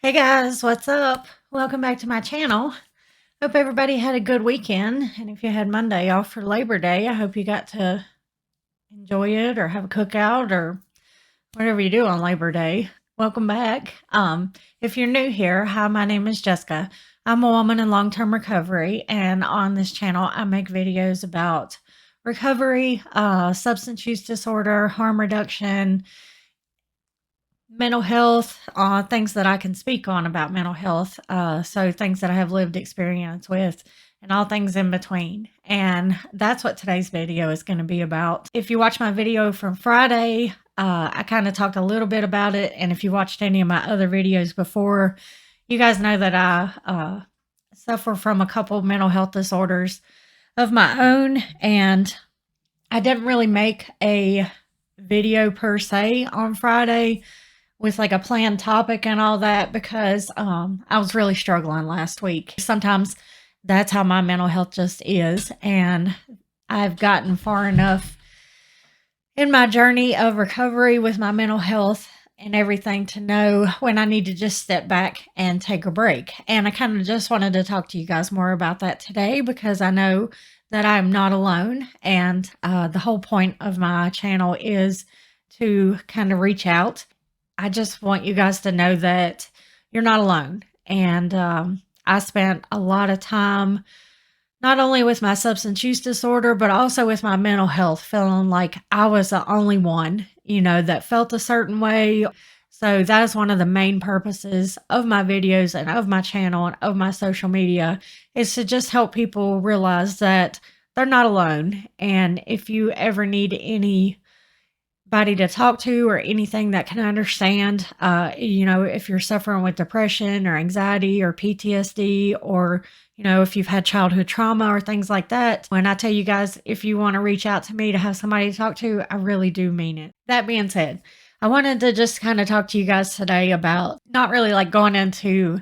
Hey guys, what's up? Welcome back to my channel. Hope everybody had a good weekend. And if you had Monday off for Labor Day, I hope you got to enjoy it or have a cookout or whatever you do on Labor Day. Welcome back. If you're new here, hi, my name is Jessica. I'm a woman in long-term recovery, and on this channel, I make videos about recovery, substance use disorder, harm reduction, mental health, things that I can speak on about mental health. So things that I have lived experience with and all things in between. And that's what today's video is going to be about. If you watch my video from Friday, I kind of talked a little bit about it. And if you watched any of my other videos before, you guys know that I suffer from a couple mental health disorders of my own. And I didn't really make a video per se on Friday with like a planned topic and all that because I was really struggling last week. Sometimes that's how my mental health just is. And I've gotten far enough in my journey of recovery with my mental health and everything to know when I need to just step back and take a break. And I kind of just wanted to talk to you guys more about that today because I know that I'm not alone. And the whole point of my channel is to kind of reach out. I just want you guys to know that you're not alone. And I spent a lot of time, not only with my substance use disorder, but also with my mental health, feeling like I was the only one, that felt a certain way. So that is one of the main purposes of my videos and of my channel and of my social media, is to just help people realize that they're not alone. And if you ever need anybody to talk to or anything that can understand, if you're suffering with depression or anxiety or PTSD, or, if you've had childhood trauma or things like that. When I tell you guys, if you want to reach out to me to have somebody to talk to, I really do mean it. That being said, I wanted to just kind of talk to you guys today about not really like going into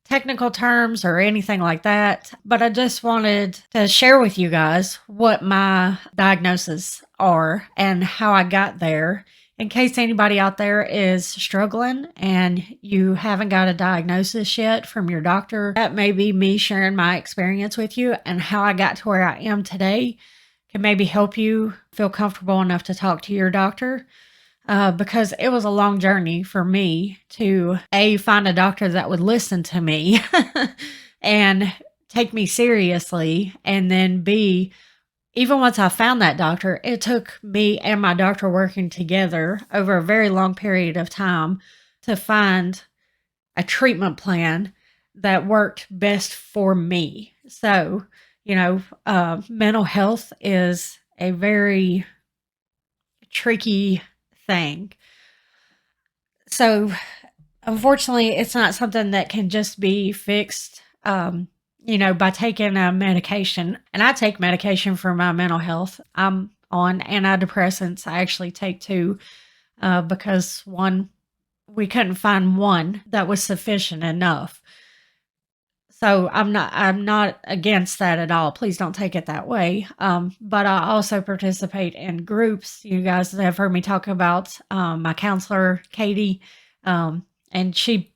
technical terms or anything like that, but I just wanted to share with you guys what my diagnoses are and how I got there, in case anybody out there is struggling and you haven't got a diagnosis yet from your doctor. That may be me sharing my experience with you, and how I got to where I am today can maybe help you feel comfortable enough to talk to your doctor. Because it was a long journey for me to find a doctor that would listen to me and take me seriously. And then B, even once I found that doctor, it took me and my doctor working together over a very long period of time to find a treatment plan that worked best for me. So, mental health is a very tricky thing. So unfortunately, it's not something that can just be fixed, by taking a medication. And I take medication for my mental health. I'm on antidepressants. I actually take two because we couldn't find one that was sufficient enough. So I'm not against that at all. Please don't take it that way. But I also participate in groups. You guys have heard me talk about my counselor, Katie, and she,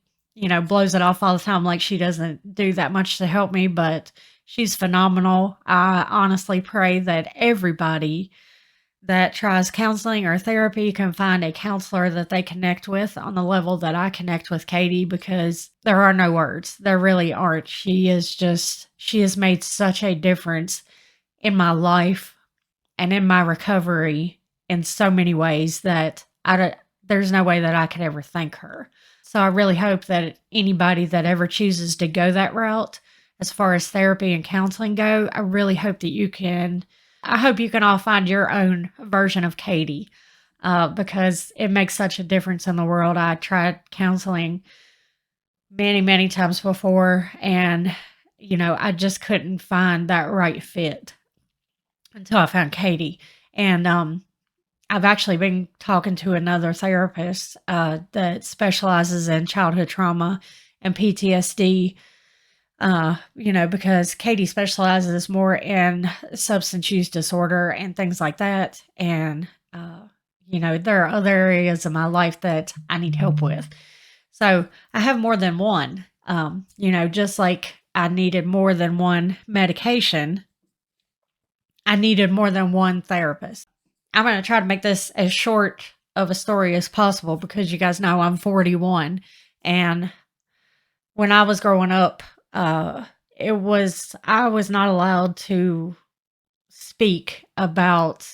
blows it off all the time like she doesn't do that much to help me, but she's phenomenal. I honestly pray that everybody that tries counseling or therapy can find a counselor that they connect with on the level that I connect with Katie, because there are no words. There really aren't. She has made such a difference in my life and in my recovery in so many ways that there's no way that I could ever thank her. So I really hope that anybody that ever chooses to go that route, as far as therapy and counseling go, I really hope that I hope you can all find your own version of Katie, because it makes such a difference in the world. I tried counseling many, many times before, and, I just couldn't find that right fit until I found Katie. And I've actually been talking to another therapist that specializes in childhood trauma and PTSD. Because Katie specializes more in substance use disorder and things like that. And, there are other areas of my life that I need help with. So I have more than one. Just like I needed more than one medication, I needed more than one therapist. I'm going to try to make this as short of a story as possible because you guys know I'm 41. And when I was growing up, uh, I was not allowed to speak about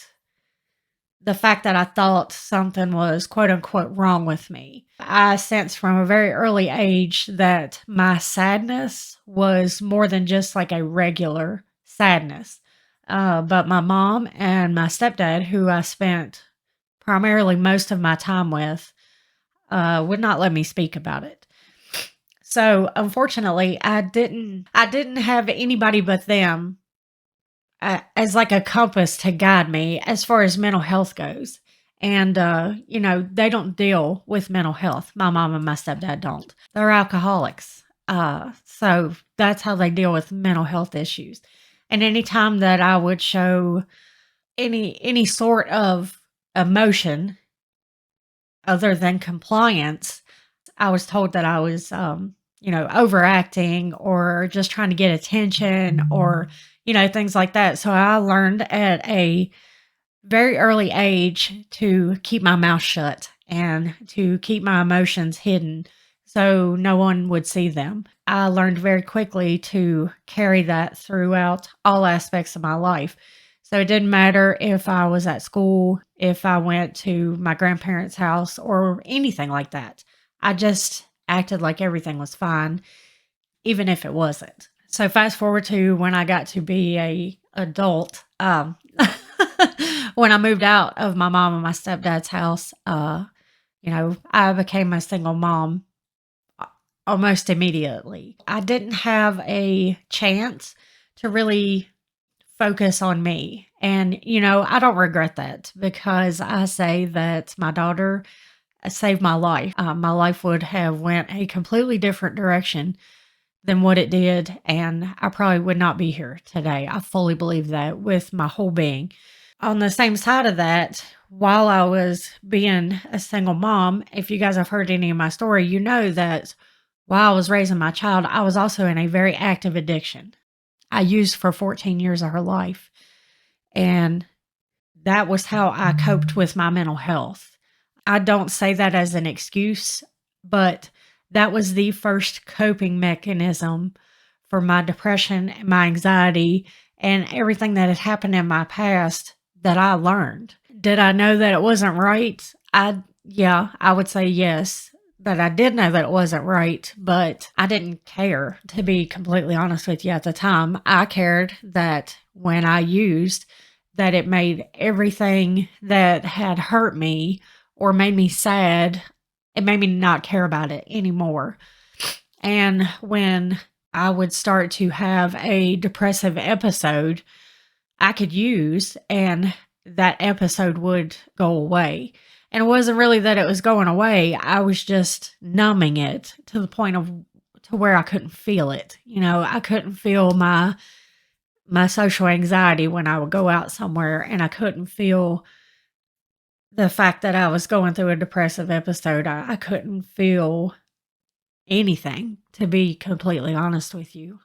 the fact that I thought something was quote unquote wrong with me. I sensed from a very early age that my sadness was more than just like a regular sadness. But my mom and my stepdad, who I spent primarily most of my time with, would not let me speak about it. So unfortunately, I didn't have anybody but them as like a compass to guide me as far as mental health goes. And, they don't deal with mental health. My mom and my stepdad don't. They're alcoholics. So that's how they deal with mental health issues. And anytime that I would show any sort of emotion other than compliance, I was told that I was, overacting or just trying to get attention or, things like that. So I learned at a very early age to keep my mouth shut and to keep my emotions hidden so no one would see them. I learned very quickly to carry that throughout all aspects of my life. So it didn't matter if I was at school, if I went to my grandparents' house, or anything like that. I just acted like everything was fine, even if it wasn't. So fast forward to when I got to be a adult, when I moved out of my mom and my stepdad's house, I became a single mom almost immediately. I didn't have a chance to really focus on me. And, I don't regret that because I say that my daughter saved my life. My life would have went a completely different direction than what it did, and I probably would not be here today. I fully believe that with my whole being. On the same side of that, while I was being a single mom, if you guys have heard any of my story, you know that while I was raising my child, I was also in a very active addiction. I used for 14 years of her life. And that was how I coped with my mental health. I don't say that as an excuse, but that was the first coping mechanism for my depression and my anxiety and everything that had happened in my past that I learned. Did I know that it wasn't right? Yeah, I would say yes, that I did know that it wasn't right, but I didn't care, to be completely honest with you at the time. I cared that when I used, that it made everything that had hurt me or made me sad, it made me not care about it anymore. And when I would start to have a depressive episode, I could use, and that episode would go away. And it wasn't really that it was going away. I was just numbing it to the point of to where I couldn't feel it. I couldn't feel my social anxiety when I would go out somewhere, and I couldn't feel the fact that I was going through a depressive episode. I couldn't feel anything, to be completely honest with you.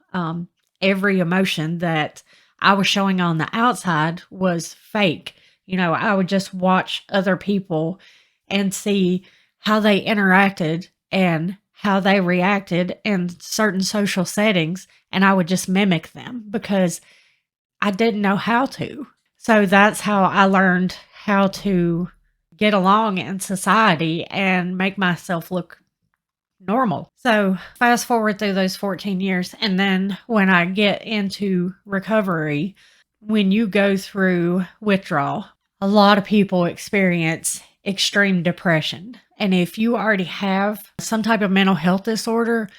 Every emotion that I was showing on the outside was fake. I would just watch other people and see how they interacted and how they reacted in certain social settings, and I would just mimic them because I didn't know how to. So that's how I learned how to get along in society and make myself look normal. So fast forward through those 14 years. And then when I get into recovery, when you go through withdrawal, a lot of people experience extreme depression. And if you already have some type of mental health disorder,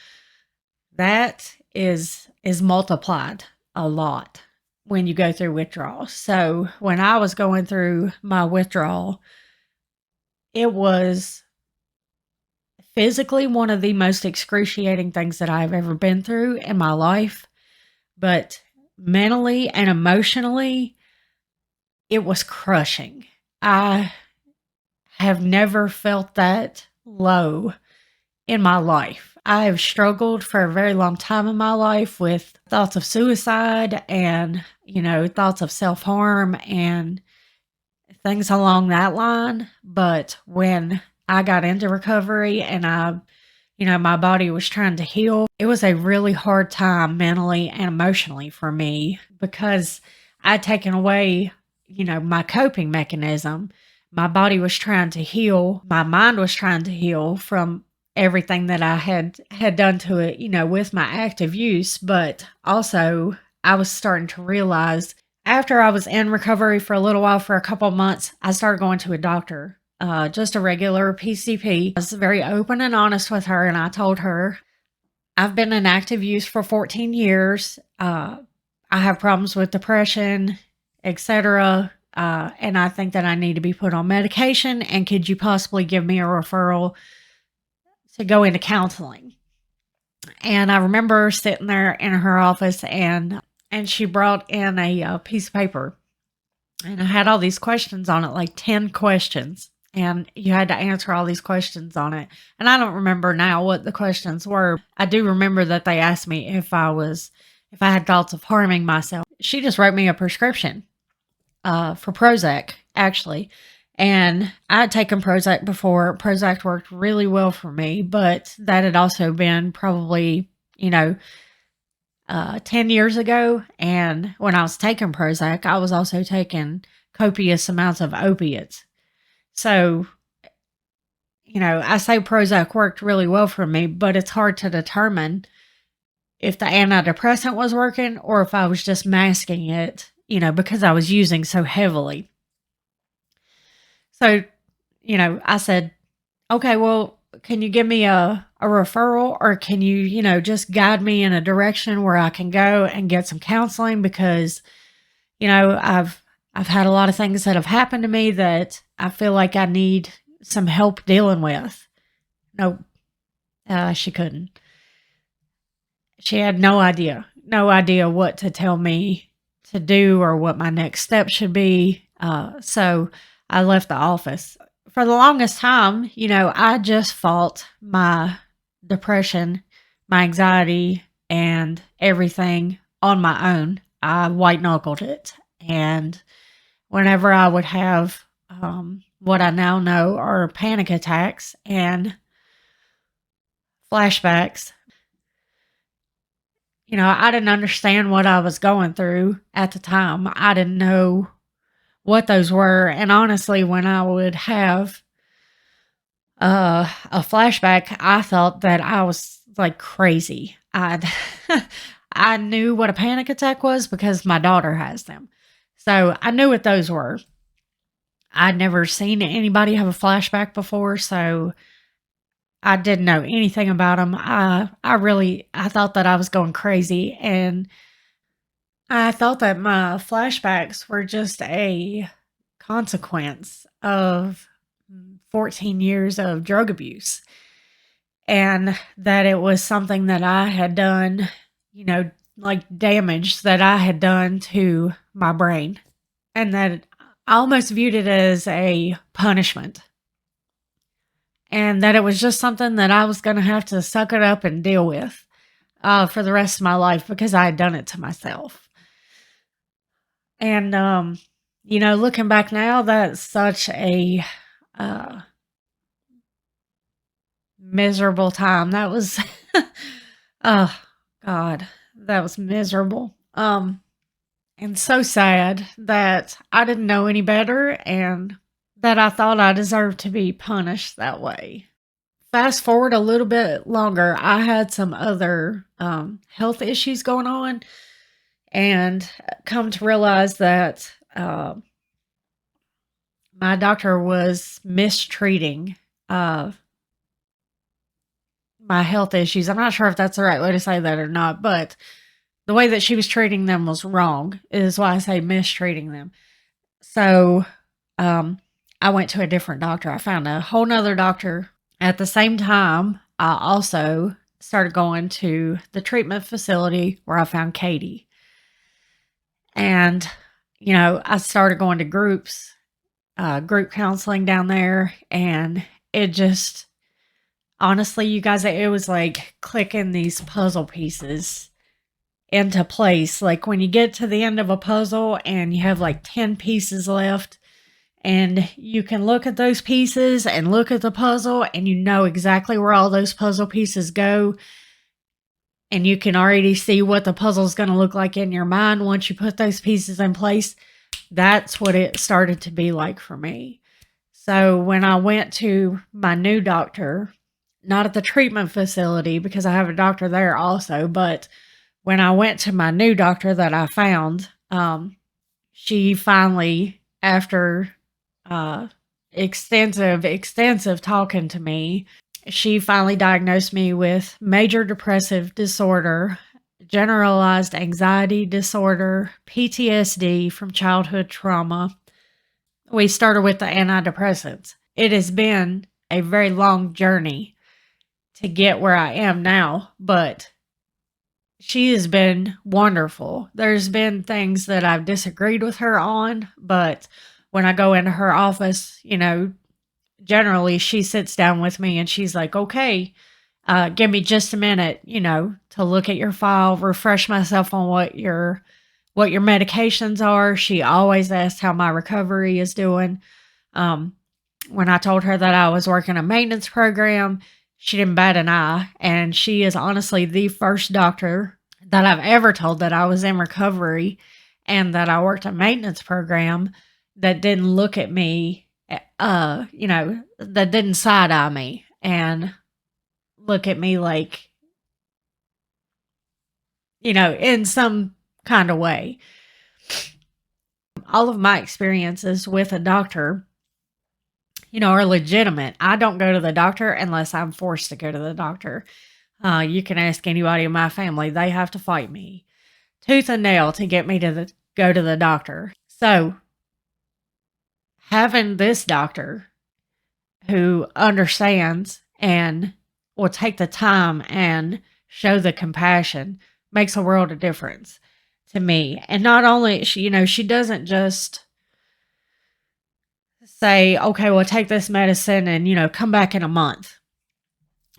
that is multiplied a lot when you go through withdrawal. So when I was going through my withdrawal, it was physically one of the most excruciating things that I've ever been through in my life, but mentally and emotionally, it was crushing. I have never felt that low in my life. I have struggled for a very long time in my life with thoughts of suicide and, thoughts of self harm and things along that line. But when I got into recovery and my body was trying to heal, it was a really hard time mentally and emotionally for me because I'd taken away, my coping mechanism. My body was trying to heal. My mind was trying to heal from everything that I had done to it, with my active use. But also, I was starting to realize after I was in recovery for a little while, for a couple months, I started going to a doctor, just a regular PCP. I was very open and honest with her, and I told her, I've been in active use for 14 years. I have problems with depression, etc. And I think that I need to be put on medication. And could you possibly give me a referral to go into counseling? And I remember sitting there in her office, and she brought in a piece of paper, and I had all these questions on it, like 10 questions. And you had to answer all these questions on it. And I don't remember now what the questions were. I do remember that they asked me if I had thoughts of harming myself. She just wrote me a prescription for Prozac, actually. And I had taken Prozac before. Prozac worked really well for me, but that had also been probably, 10 years ago. And when I was taking Prozac, I was also taking copious amounts of opiates. So, I say Prozac worked really well for me, but it's hard to determine if the antidepressant was working or if I was just masking it, because I was using so heavily. So, I said, okay, well, can you give me a referral, or can you, just guide me in a direction where I can go and get some counseling? Because, I've had a lot of things that have happened to me that I feel like I need some help dealing with. No, she couldn't. She had no idea what to tell me to do or what my next step should be. So I left the office. For the longest time, I just fought my depression, my anxiety, and everything on my own. I white knuckled it. And whenever I would have what I now know are panic attacks and flashbacks, I didn't understand what I was going through at the time. I didn't know what those were. And honestly, when I would have a flashback, I thought that I was like crazy. I knew what a panic attack was because my daughter has them. So I knew what those were. I'd never seen anybody have a flashback before, so I didn't know anything about them. I thought that I was going crazy, and I thought that my flashbacks were just a consequence of 14 years of drug abuse, and that it was something that I had done, like damage that I had done to my brain, and that I almost viewed it as a punishment, and that it was just something that I was going to have to suck it up and deal with for the rest of my life because I had done it to myself. And, looking back now, that's such a miserable time. That was, oh, God, that was miserable. And so sad that I didn't know any better and that I thought I deserved to be punished that way. Fast forward a little bit longer, I had some other health issues going on, and come to realize that my doctor was mistreating my health issues. I'm not sure if that's the right way to say that or not, but the way that she was treating them was wrong, is why I say mistreating them. So I went to a different doctor. I found a whole nother doctor. At the same time, I also started going to the treatment facility where I found Katie. And, I started going to group counseling down there, and it just Honestly, you guys, it was like clicking these puzzle pieces into place. Like when you get to the end of a puzzle and you have like 10 pieces left, and you can look at those pieces and look at the puzzle, and you know exactly where all those puzzle pieces go. And you can already see what the puzzle is going to look like in your mind once you put those pieces in place. That's what it started to be like for me. So when I went to my new doctor, not at the treatment facility because I have a doctor there also, but when I went to my new doctor that I found, she finally, after extensive talking to me, she finally diagnosed me with major depressive disorder, generalized anxiety disorder, PTSD from childhood trauma. We started with the antidepressants. It has been a very long journey to get where I am now, but she has been wonderful. There's been things that I've disagreed with her on, but when I go into her office, generally she sits down with me and she's like, okay, give me just a minute, to look at your file, refresh myself on what your medications are. She always asks how my recovery is doing. When I told her that I was working a maintenance program, she didn't bat an eye. And she is honestly the first doctor that I've ever told that I was in recovery and that I worked a maintenance program that didn't look at me, that didn't side eye me and look at me like, in some kind of way. All of my experiences with a doctor, are legitimate. I don't go to the doctor unless I'm forced to go to the doctor. You can ask anybody in my family. They have to fight me tooth and nail to get me to go to the doctor. So having this doctor who understands and will take the time and show the compassion makes a world of difference to me. And not only she doesn't just say, okay, well, take this medicine and come back in a month,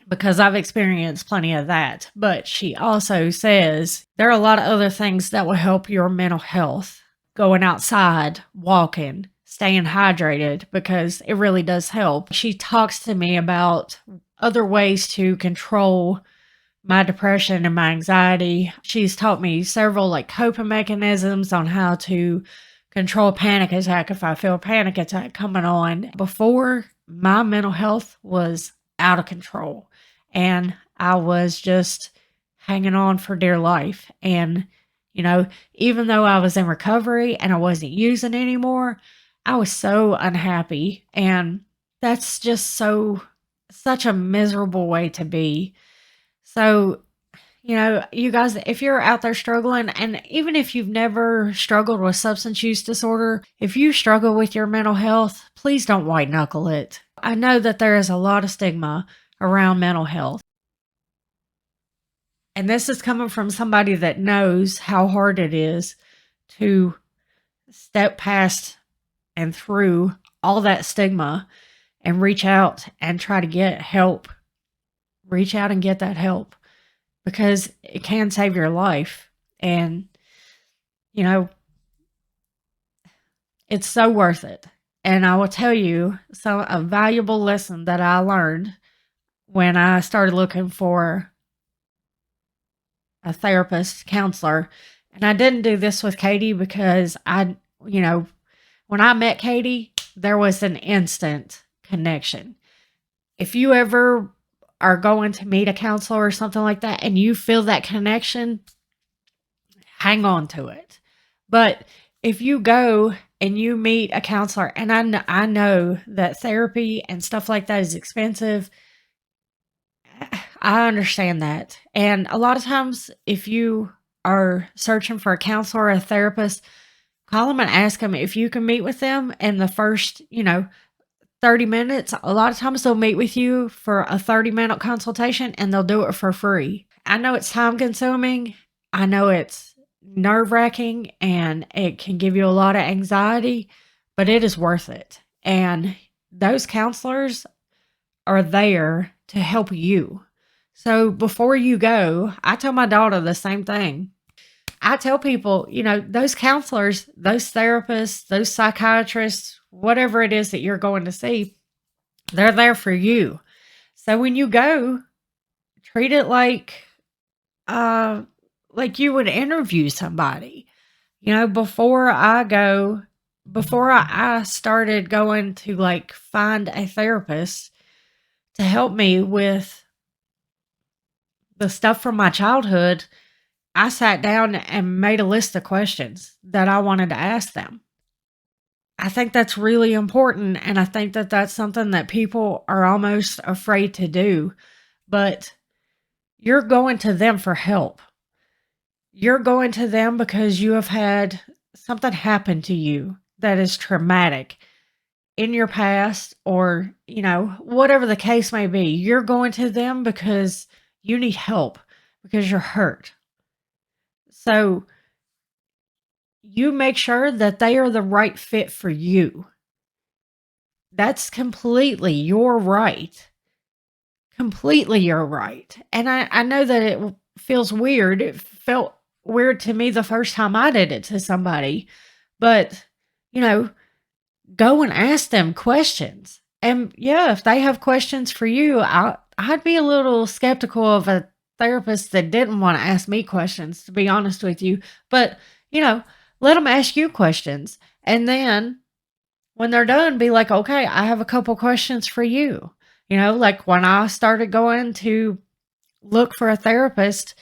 because I've experienced plenty of that. But she also says there are a lot of other things that will help your mental health. Going outside, walking, staying hydrated, because it really does help. She talks to me about other ways to control my depression and my anxiety. She's taught me several like coping mechanisms on how to control a panic attack if I feel a panic attack coming on. Before, my mental health was out of control and I was just hanging on for dear life. And, even though I was in recovery and I wasn't using anymore, I was so unhappy. And that's just such a miserable way to be. So, you guys, if you're out there struggling, and even if you've never struggled with substance use disorder, if you struggle with your mental health, please don't white knuckle it. I know that there is a lot of stigma around mental health. And this is coming from somebody that knows how hard it is to step past and through all that stigma and reach out and try to get help. Reach out and get that help, because it can save your life. And, it's so worth it. And I will tell you a valuable lesson that I learned when I started looking for a therapist, counselor. And I didn't do this with Katie because when I met Katie, there was an instant connection. If you ever are going to meet a counselor or something like that and you feel that connection, hang on to it. But if you go and you meet a counselor, and I know that therapy and stuff like that is expensive, I understand that. And a lot of times, if you are searching for a counselor or a therapist, call them and ask them if you can meet with them in the first, 30 minutes. A lot of times they'll meet with you for a 30-minute consultation and they'll do it for free. I know it's time consuming. I know it's nerve wracking and it can give you a lot of anxiety, but it is worth it. And those counselors are there to help you. So before you go, I tell my daughter the same thing. I tell people, those counselors, those therapists, those psychiatrists, whatever it is that you're going to see, they're there for you. So when you go, treat it like you would interview somebody. Before I started going to find a therapist to help me with the stuff from my childhood, I sat down and made a list of questions that I wanted to ask them. I think that's really important, and I think that that's something that people are almost afraid to do, but you're going to them for help. You're going to them because you have had something happen to you that is traumatic in your past, or, whatever the case may be. You're going to them because you need help, because you're hurt. So you make sure that they are the right fit for you. That's completely your right. Completely your right. And I know that it feels weird. It felt weird to me the first time I did it to somebody. But, go and ask them questions. And yeah, if they have questions for you, I'd be a little skeptical of a therapist that didn't want to ask me questions, to be honest with you. But, let them ask you questions. And then when they're done, be like, okay, I have a couple questions for you. Like when I started going to look for a therapist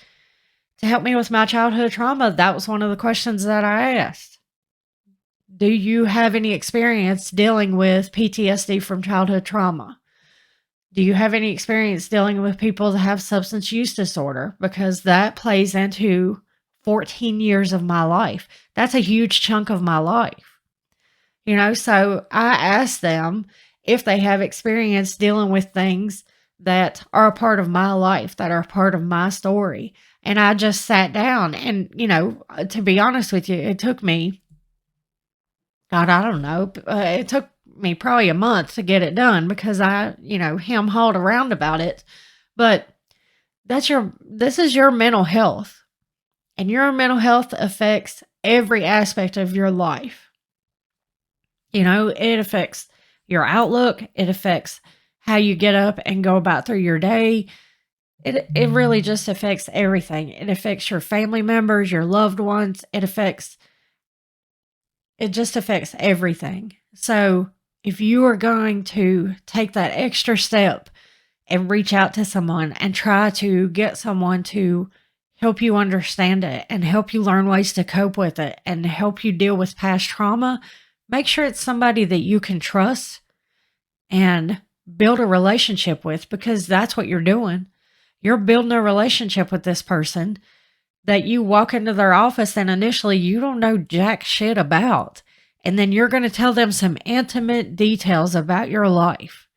to help me with my childhood trauma, that was one of the questions that I asked. Do you have any experience dealing with PTSD from childhood trauma? Do you have any experience dealing with people that have substance use disorder? Because that plays into 14 years of my life. That's a huge chunk of my life. So I asked them if they have experience dealing with things that are a part of my life, that are a part of my story. And I just sat down and, to be honest with you, it took me, God, I don't know. It took me probably a month to get it done because I, hem-hawed around about it. But this is your mental health, and your mental health affects every aspect of your life. It affects your outlook. It affects how you get up and go about through your day. It really just affects everything. It affects your family members, your loved ones. It just affects everything. So if you are going to take that extra step and reach out to someone and try to get someone to help you understand it and help you learn ways to cope with it and help you deal with past trauma, make sure it's somebody that you can trust and build a relationship with, because that's what you're doing. You're building a relationship with this person that you walk into their office and initially you don't know jack shit about. And then you're going to tell them some intimate details about your life.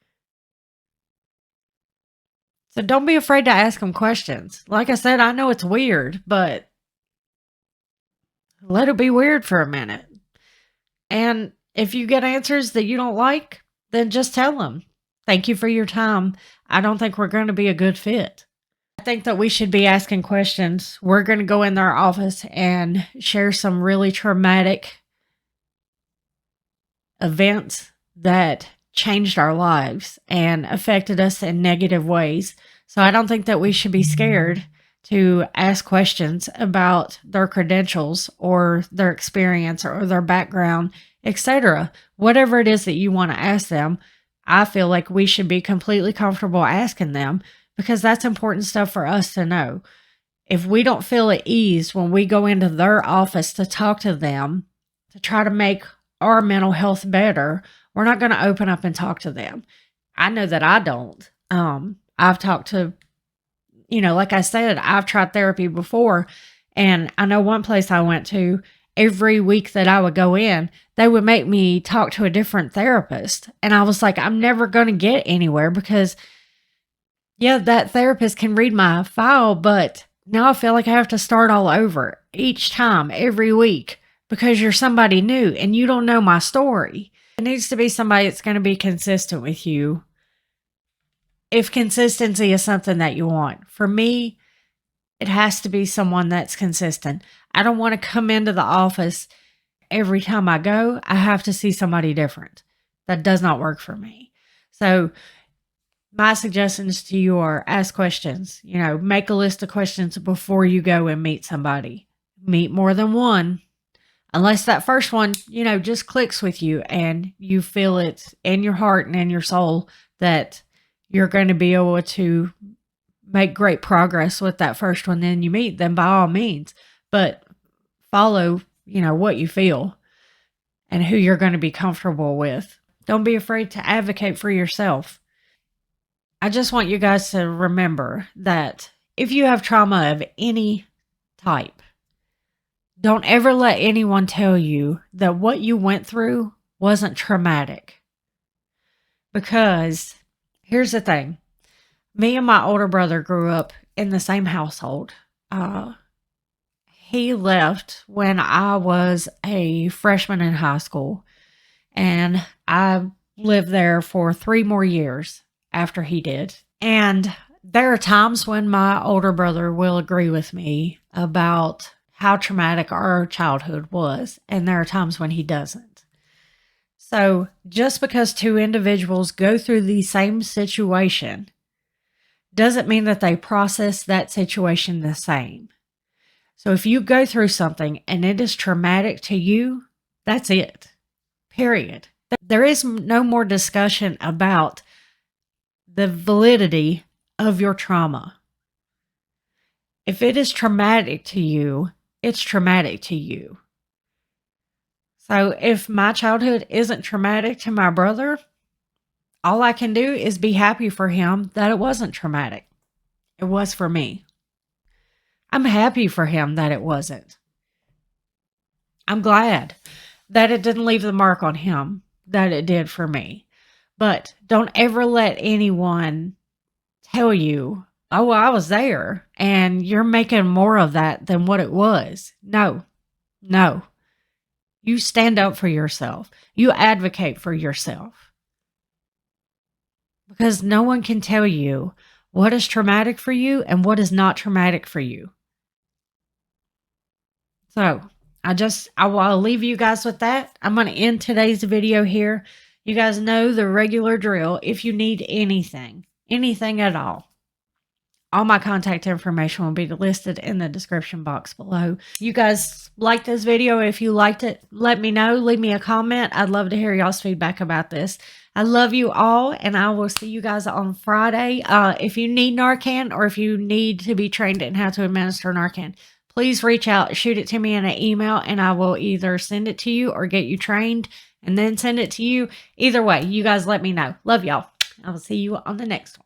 So don't be afraid to ask them questions. Like I said, I know it's weird, but let it be weird for a minute. And if you get answers that you don't like, then just tell them, thank you for your time. I don't think we're going to be a good fit. I think that we should be asking questions. We're going to go in their office and share some really traumatic events that changed our lives and affected us in negative ways. So I don't think that we should be scared to ask questions about their credentials or their experience or their background, etc. Whatever it is that you want to ask them, I feel like we should be completely comfortable asking them, because that's important stuff for us to know. If we don't feel at ease when we go into their office to talk to them, to try to make our mental health better, we're not going to open up and talk to them. I know that I don't. I've talked to, like I said, I've tried therapy before, and I know one place I went to, every week that I would go in, they would make me talk to a different therapist. And I was like, I'm never going to get anywhere, because yeah, that therapist can read my file, but now I feel like I have to start all over each time, every week, because you're somebody new and you don't know my story. It needs to be somebody that's going to be consistent with you if consistency is something that you want, for me, it has to be someone that's consistent. I don't want to come into the office every time I go, I have to see somebody different. That does not work for me. So my suggestions to you are ask questions. Make a list of questions before you go and meet somebody. Meet more than one. Unless that first one, just clicks with you and you feel it in your heart and in your soul that you're going to be able to make great progress with that first one, then you meet them by all means. But follow, what you feel and who you're going to be comfortable with. Don't be afraid to advocate for yourself. I just want you guys to remember that if you have trauma of any type, don't ever let anyone tell you that what you went through wasn't traumatic. Because here's the thing. Me and my older brother grew up in the same household. He left when I was a freshman in high school, and I lived there for 3 more years after he did. And there are times when my older brother will agree with me about how traumatic our childhood was, and there are times when he doesn't. So just because 2 individuals go through the same situation doesn't mean that they process that situation the same. So if you go through something and it is traumatic to you, that's it. Period. There is no more discussion about the validity of your trauma. If it is traumatic to you, it's traumatic to you. So if my childhood isn't traumatic to my brother, all I can do is be happy for him that it wasn't traumatic. It was for me. I'm happy for him that it wasn't. I'm glad that it didn't leave the mark on him that it did for me. But don't ever let anyone tell you, oh, well, I was there and you're making more of that than what it was. No. You stand up for yourself. You advocate for yourself. Because no one can tell you what is traumatic for you and what is not traumatic for you. So I'll leave you guys with that. I'm going to end today's video here. You guys know the regular drill. If you need anything at all my contact information will be listed in the description box below. You guys like this video. If you liked it, let me know. Leave me a comment. I'd love to hear y'all's feedback about this. I love you all, and I will see you guys on Friday. If you need Narcan or if you need to be trained in how to administer Narcan, please reach out, shoot it to me in an email, and I will either send it to you or get you trained and then send it to you. Either way, you guys let me know. Love y'all. I will see you on the next one.